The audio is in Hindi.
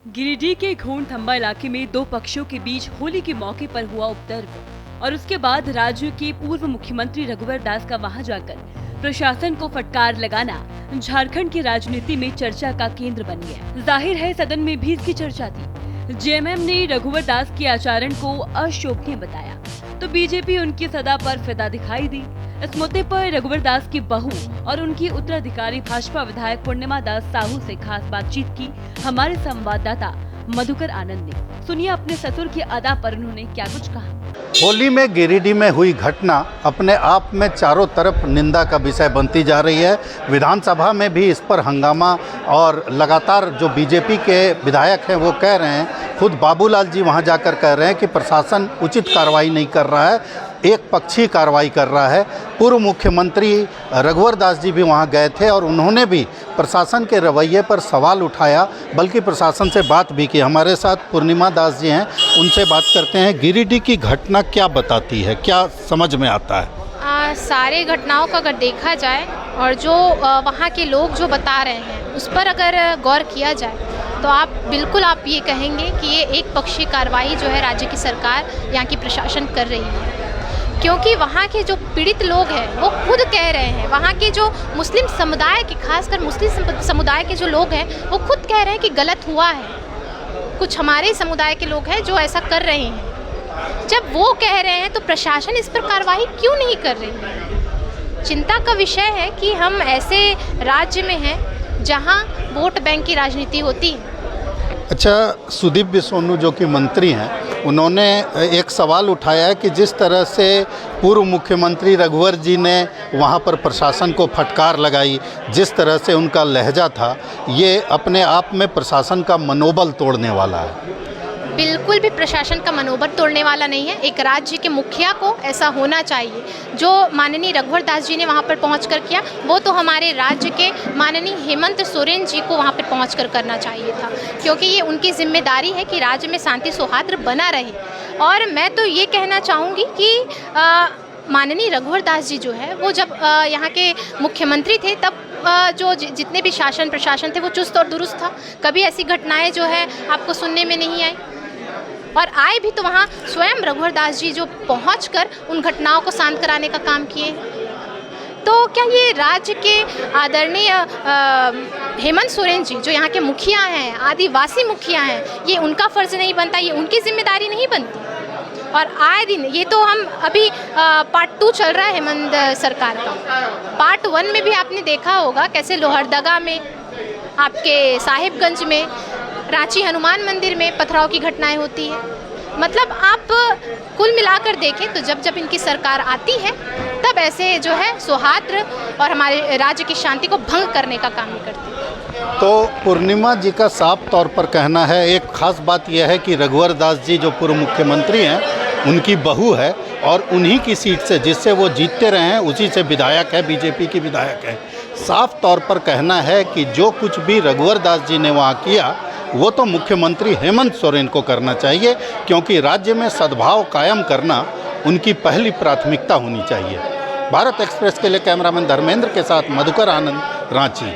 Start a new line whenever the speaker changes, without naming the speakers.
गिरिडीह के घोंडथंबा इलाके में दो पक्षों के बीच होली के मौके पर हुआ उपद्रव और उसके बाद राज्य के पूर्व मुख्यमंत्री रघुवर दास का वहां जाकर प्रशासन को फटकार लगाना झारखंड की राजनीति में चर्चा का केंद्र बन गया। जाहिर है सदन में भी इसकी चर्चा थी। जेएमएम ने रघुवर दास के आचरण को अशोभनीय बताया तो बीजेपी उनकी सदा पर फिदा दिखाई दी। इस मुद्दे पर रघुवर दास की बहू और उनकी उत्तराधिकारी भाजपा विधायक पूर्णिमा दास साहू से खास बातचीत की हमारे संवाददाता मधुकर आनंद ने। सुनिए अपने ससुर की अदा पर उन्होंने क्या कुछ कहा।
होली में गिरिडीह में हुई घटना अपने आप में चारों तरफ निंदा का विषय बनती जा रही है। विधानसभा में भी इस पर हंगामा और लगातार जो बीजेपी के विधायक हैं वो कह रहे हैं, खुद बाबूलाल जी वहां जाकर कह रहे हैं कि प्रशासन उचित कार्रवाई नहीं कर रहा है, एक पक्षीय कार्रवाई कर रहा है। पूर्व मुख्यमंत्री रघुवर दास जी भी वहां गए थे और उन्होंने भी प्रशासन के रवैये पर सवाल उठाया, बल्कि प्रशासन से बात भी की। हमारे साथ पूर्णिमा दास जी हैं, उनसे बात करते हैं। गिरिडीह की घटना क्या बताती है, क्या समझ में आता है?
सारे घटनाओं का अगर देखा जाए और जो वहाँ के लोग जो बता रहे हैं उस पर अगर गौर किया जाए तो आप ये कहेंगे कि ये एक पक्षीय कार्रवाई जो है राज्य की सरकार यहाँ की प्रशासन कर रही है। क्योंकि वहाँ के जो पीड़ित लोग हैं वो खुद कह रहे हैं, वहाँ के जो मुस्लिम समुदाय के, खासकर मुस्लिम समुदाय के जो लोग हैं वो खुद कह रहे हैं कि गलत हुआ है। कुछ हमारे समुदाय के लोग हैं जो ऐसा कर रहे हैं। जब वो कह रहे हैं तो प्रशासन इस पर कार्रवाई क्यों नहीं कर रही है? चिंता का विषय है कि हम ऐसे राज्य में हैं जहाँ वोट बैंक की राजनीति होती है।
अच्छा, सुदीप सोनू जो कि मंत्री हैं, उन्होंने एक सवाल उठाया है कि जिस तरह से पूर्व मुख्यमंत्री रघुवर जी ने वहां पर प्रशासन को फटकार लगाई, जिस तरह से उनका लहजा था, ये अपने आप में प्रशासन का मनोबल तोड़ने वाला है।
बिल्कुल भी प्रशासन का मनोबल तोड़ने वाला नहीं है। एक राज्य के मुखिया को ऐसा होना चाहिए। जो माननीय रघुवर दास जी ने वहाँ पर पहुँचकर किया, वो तो हमारे राज्य के माननीय हेमंत सोरेन जी को वहाँ पर पहुँचकर करना चाहिए था, क्योंकि ये उनकी जिम्मेदारी है कि राज्य में शांति सौहार्द बना रहे। और मैं तो ये कहना चाहूँगी कि माननीय रघुवर दास जी जो है वो जब यहाँ के मुख्यमंत्री थे तब जो जितने भी शासन प्रशासन थे वो चुस्त और दुरुस्त था। कभी ऐसी घटनाएं जो है आपको सुनने में नहीं आई, और आए भी तो वहाँ स्वयं रघुवर दास जी जो पहुंचकर उन घटनाओं को शांत कराने का काम किए। तो क्या ये राज्य के आदरणीय हेमंत सोरेन जी जो यहाँ के मुखिया हैं, आदिवासी मुखिया हैं, ये उनका फ़र्ज़ नहीं बनता, ये उनकी जिम्मेदारी नहीं बनती? और आए दिन ये तो हम अभी पार्ट 2 चल रहा है हेमंत सरकार का। पार्ट 1 में भी आपने देखा होगा कैसे लोहरदगा में, आपके साहिबगंज में, रांची हनुमान मंदिर में पथराव की घटनाएं होती है। मतलब आप कुल मिलाकर देखें तो जब इनकी सरकार आती है तब ऐसे जो है सौहार्द और हमारे राज्य की शांति को भंग करने का काम ही करती है।
तो पूर्णिमा जी का साफ तौर पर कहना है, एक खास बात यह है कि रघुवर दास जी जो पूर्व मुख्यमंत्री हैं, उनकी बहू है और उन्हीं की सीट से जिससे वो जीतते रहे हैं उसी से विधायक है, बीजेपी की विधायक है। साफ तौर पर कहना है कि जो कुछ भी रघुवर दास जी ने वहाँ किया वो तो मुख्यमंत्री हेमंत सोरेन को करना चाहिए, क्योंकि राज्य में सद्भाव कायम करना उनकी पहली प्राथमिकता होनी चाहिए। भारत एक्सप्रेस के लिए कैमरामैन धर्मेंद्र के साथ मधुकर आनंद, रांची।